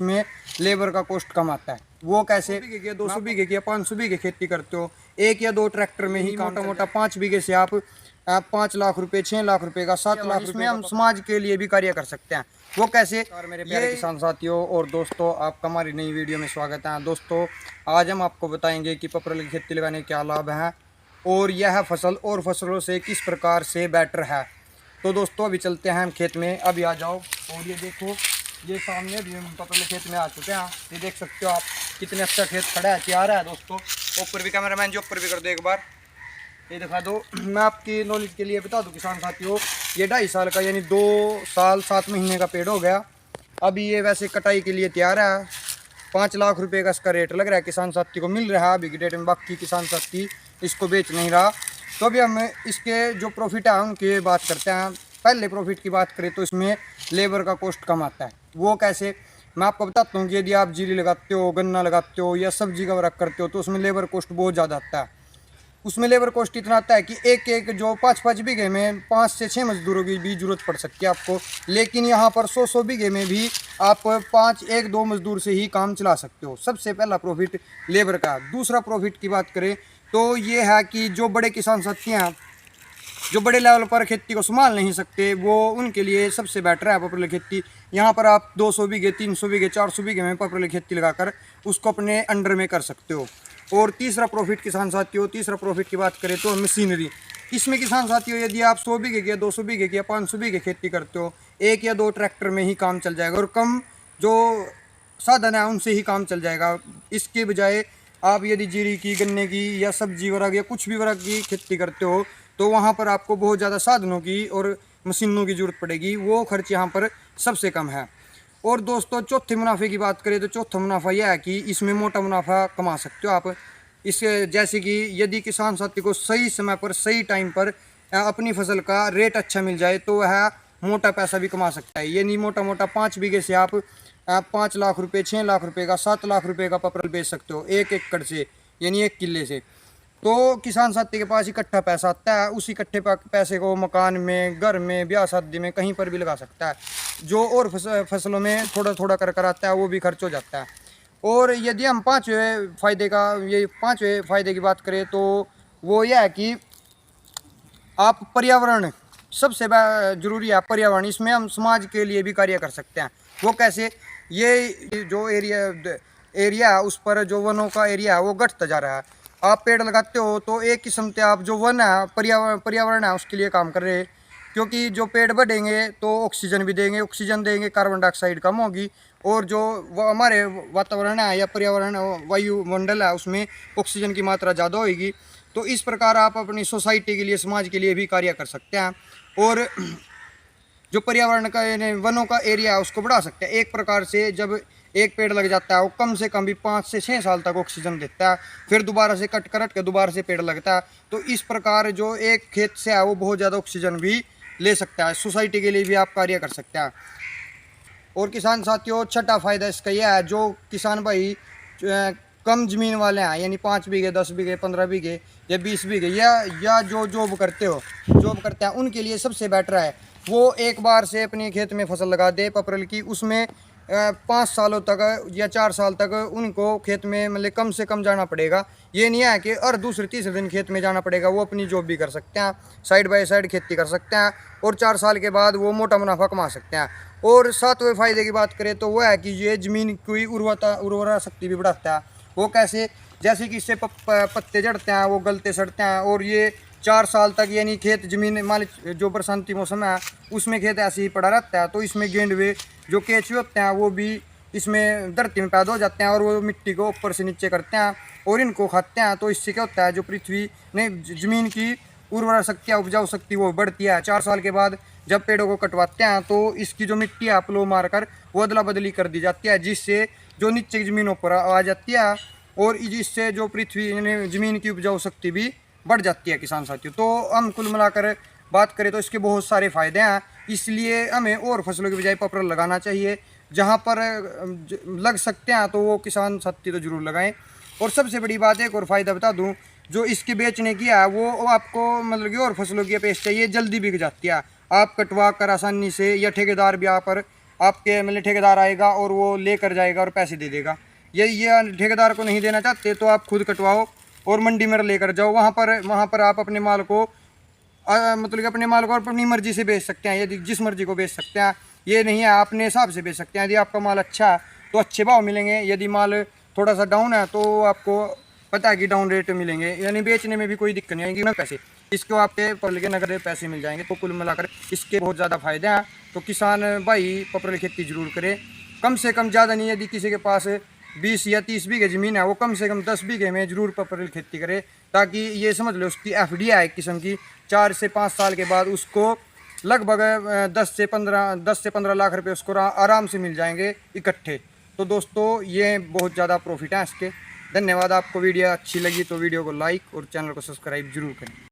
में लेबर का कॉस्ट कम आता है। वो कैसे? 200 बीघे की या 500 बीघे खेती करते हो, एक या दो ट्रैक्टर में ही मोटा मोटा 5 बीघे से आप 5 लाख रुपए, 6 लाख रुपए का, 7 लाख रुपए हम समाज के लिए भी कार्य कर सकते हैं। वो कैसे? मेरे प्यारे किसान साथियों और दोस्तों, आपका हमारी नई वीडियो में स्वागत है। दोस्तों, आज हम आपको बताएंगे कि पपरल की खेती लगाने के क्या लाभ हैं और यह फसल और फसलों से किस प्रकार से बेटर है। तो दोस्तों, अभी चलते हैं हम खेत में। अभी आ जाओ और ये देखो, ये सामने अभी हम पपरल खेत में आ चुके हैं। ये देख सकते हो आप, कितने अच्छा खेत खड़ा है, तैयार है। दोस्तों, ऊपर भी कैमरामैन जो ऊपर भी कर दो एक बार, ये दिखा दो। मैं आपकी नॉलेज के लिए बता दूं किसान साथियों, ये 2.5 साल का यानी 2 साल 7 महीने का पेड़ हो गया। अभी ये वैसे कटाई के लिए तैयार है। 5 लाख रुपए का इसका रेट लग रहा है, किसान साथी को मिल रहा है अभी की डेट में। बाकी किसान साथी इसको बेच नहीं रहा। तो अभी हम इसके जो प्रॉफिट है उनकी बात करते हैं। पहले प्रॉफिट की बात करें तो इसमें लेबर का कॉस्ट कम आता है। वो कैसे? मैं आपको बताता हूँ कि यदि आप जीरी लगाते हो, गन्ना लगाते हो या सब्जी का वर्क करते हो तो उसमें लेबर कॉस्ट बहुत ज़्यादा आता है। उसमें लेबर कॉस्ट इतना आता है कि एक जो 5 बीघे में 5 से 6 मजदूरों की भी जरूरत पड़ सकती है आपको। लेकिन यहाँ पर 100 बीघे में भी आप 1-2 मजदूर से ही काम चला सकते हो। सबसे पहला प्रॉफिट लेबर का। दूसरा प्रॉफिट की बात करें तो ये है कि जो बड़े किसान साथी हैं, जो बड़े लेवल पर खेती को संभाल नहीं सकते, वो उनके लिए सबसे बेटर है पपरल खेती। यहाँ पर आप 200 बीघे, 300 बीघे, 400 बीघे में पपरल खेती लगाकर उसको अपने अंडर में कर सकते हो। और तीसरा प्रॉफिट किसान साथियों, तीसरा प्रॉफिट की बात करें तो मशीनरी। इसमें किसान साथियों, यदि आप 100 बीघे की या 200 बीघे की या 500 बीघे खेती करते हो, एक या दो ट्रैक्टर में ही काम चल जाएगा और कम जो साधन है उनसे ही काम चल जाएगा। इसके बजाय आप यदि जीरी की, गन्ने की या सब्जी वर्ग या कुछ भी वर्ग की खेती करते हो तो वहाँ पर आपको बहुत ज़्यादा साधनों की और मशीनों की जरूरत पड़ेगी। वो खर्च यहाँ पर सबसे कम है। और दोस्तों, चौथे मुनाफे की बात करें तो चौथा मुनाफा यह है कि इसमें मोटा मुनाफा कमा सकते हो आप। इससे जैसे कि यदि किसान साथी को सही समय पर, सही टाइम पर अपनी फसल का रेट अच्छा मिल जाए तो वह मोटा पैसा भी कमा सकता है। ये नहीं मोटा मोटा 5 बीघे से आप 5 लाख रुपए, 6 लाख रुपए का, 7 लाख रुपए का पपरल बेच सकते हो 1 एकड़ से, यानी 1 किले से। तो किसान साथी के पास इकट्ठा पैसा आता है। उसी इकट्ठे पैसे को मकान में, घर में, ब्याह शादी में कहीं पर भी लगा सकता है। जो और फसलों में थोड़ा थोड़ा कर आता है वो भी खर्च हो जाता है। और यदि हम पाँचवें फ़ायदे की बात करें तो वो यह है कि आप पर्यावरण, सबसे जरूरी है पर्यावरण। इसमें हम समाज के लिए भी कार्य कर सकते हैं। वो कैसे? ये जो एरिया है उस पर जो वनों का एरिया है वो घटता जा रहा है। आप पेड़ लगाते हो तो एक किस्म से आप जो वन है, पर्यावरण है, उसके लिए काम कर रहे हैं। क्योंकि जो पेड़ बढ़ेंगे तो ऑक्सीजन भी देंगे, ऑक्सीजन देंगे, कार्बन डाइऑक्साइड कम होगी और जो वो हमारे वातावरण है या पर्यावरण वायुमंडल है उसमें ऑक्सीजन की मात्रा ज़्यादा होगी। तो इस प्रकार आप अपनी सोसाइटी के लिए, समाज के लिए भी कार्य कर सकते हैं और जो पर्यावरण का यानी वनों का एरिया है उसको बढ़ा सकते हैं। एक प्रकार से जब एक पेड़ लग जाता है वो कम से कम भी 5 से 6 साल तक ऑक्सीजन देता है, फिर दोबारा से कट के दोबारा से पेड़ लगता है। तो इस प्रकार जो एक खेत से है वो बहुत ज़्यादा ऑक्सीजन भी ले सकता है। सोसाइटी के लिए भी आप कार्य कर सकते हैं। और किसान साथियों, छठा फायदा इसका यह है, जो किसान भाई कम ज़मीन वाले हैं, यानी 5 बीघे, 10 बीघे, 15 बीघे या 20 बीघे या जो जॉब करते हैं उनके लिए सबसे बेटर है वो एक बार से अपने खेत में फसल लगा दे पपरल की। उसमें 5 सालों तक या 4 साल तक उनको खेत में मतलब कम से कम जाना पड़ेगा। ये नहीं है कि हर दूसरे तीसरे दिन खेत में जाना पड़ेगा। वो अपनी जॉब भी कर सकते हैं, साइड बाय साइड खेती कर सकते हैं और 4 साल के बाद वो मोटा मुनाफा कमा सकते हैं। और 7वें फायदे की बात करें तो वह है कि ये ज़मीन की उर्वरा शक्ति भी बढ़ाता है। वो कैसे? जैसे कि इससे पत्ते झड़ते हैं, वो गलते सड़ते हैं और ये 4 साल तक यानी खेत ज़मीन मालिक जो बरसाती मौसम है उसमें खेत ऐसे ही पड़ा रहता है। तो इसमें गेंडवे जो केंचुए होते हैं वो भी इसमें धरती में पैदा हो जाते हैं और वो मिट्टी को ऊपर से नीचे करते हैं और इनको खाते हैं। तो इससे क्या होता है, जो पृथ्वी ने ज़मीन की उर्वरा शक्ति, उपजाऊ शक्ति वो बढ़ती है। 4 साल के बाद जब पेड़ों को कटवाते हैं तो इसकी जो मिट्टी है प्लो मारकर वो अदला बदली कर दी जाती है, जिससे जो नीचे की ज़मीनों पर आ जाती है और इससे जो पृथ्वी यानी ज़मीन की उपजाऊ शक्ति भी बढ़ जाती है किसान साथियों। तो हम कुल मिलाकर बात करें तो इसके बहुत सारे फ़ायदे हैं। इसलिए हमें और फसलों के बजाय पपरल लगाना चाहिए। जहाँ पर लग सकते हैं तो वो किसान साथी तो ज़रूर लगाएं। और सबसे बड़ी बात एक और फ़ायदा बता दूँ, जो इसके बेचने की है वो आपको मतलब कि और फसलों की अपेक्षा ये जल्दी बिक जाती है। आप कटवा कर आसानी से या ठेकेदार भी यहाँ पर आपके मतलब ठेकेदार आएगा और वो लेकर जाएगा और पैसे दे देगा। ये ठेकेदार को नहीं देना चाहते तो आप खुद कटवाओ और मंडी में लेकर जाओ। वहाँ पर आप अपने माल को मतलब कि अपने माल को अपनी मर्जी से बेच सकते हैं, यदि जिस मर्जी को बेच सकते हैं। ये नहीं है, अपने हिसाब से बेच सकते हैं। यदि आपका माल अच्छा है तो अच्छे भाव मिलेंगे, यदि माल थोड़ा सा डाउन है तो आपको पता है कि डाउन रेट मिलेंगे, यानी बेचने में भी कोई दिक्कत नहीं आएगी ना पैसे। इसको आपके पपरल के नगद पैसे मिल जाएंगे। तो कुल मिलाकर इसके बहुत ज़्यादा फायदे हैं। तो किसान भाई पपरल खेती जरूर करें, कम से कम, ज़्यादा नहीं। यदि किसी के पास 20 या 30 बीघे ज़मीन है, वो कम से कम 10 बीघे में ज़रूर पपरल खेती करे, ताकि ये समझ लो उसकी एफडी है एक किस्म की। 4 से 5 साल के बाद उसको लगभग 10 से 15 लाख रुपए उसको आराम से मिल जाएंगे इकट्ठे। तो दोस्तों ये बहुत ज़्यादा प्रॉफिट है इसके। धन्यवाद। आपको वीडियो अच्छी लगी तो वीडियो को लाइक और चैनल को सब्सक्राइब जरूर करें।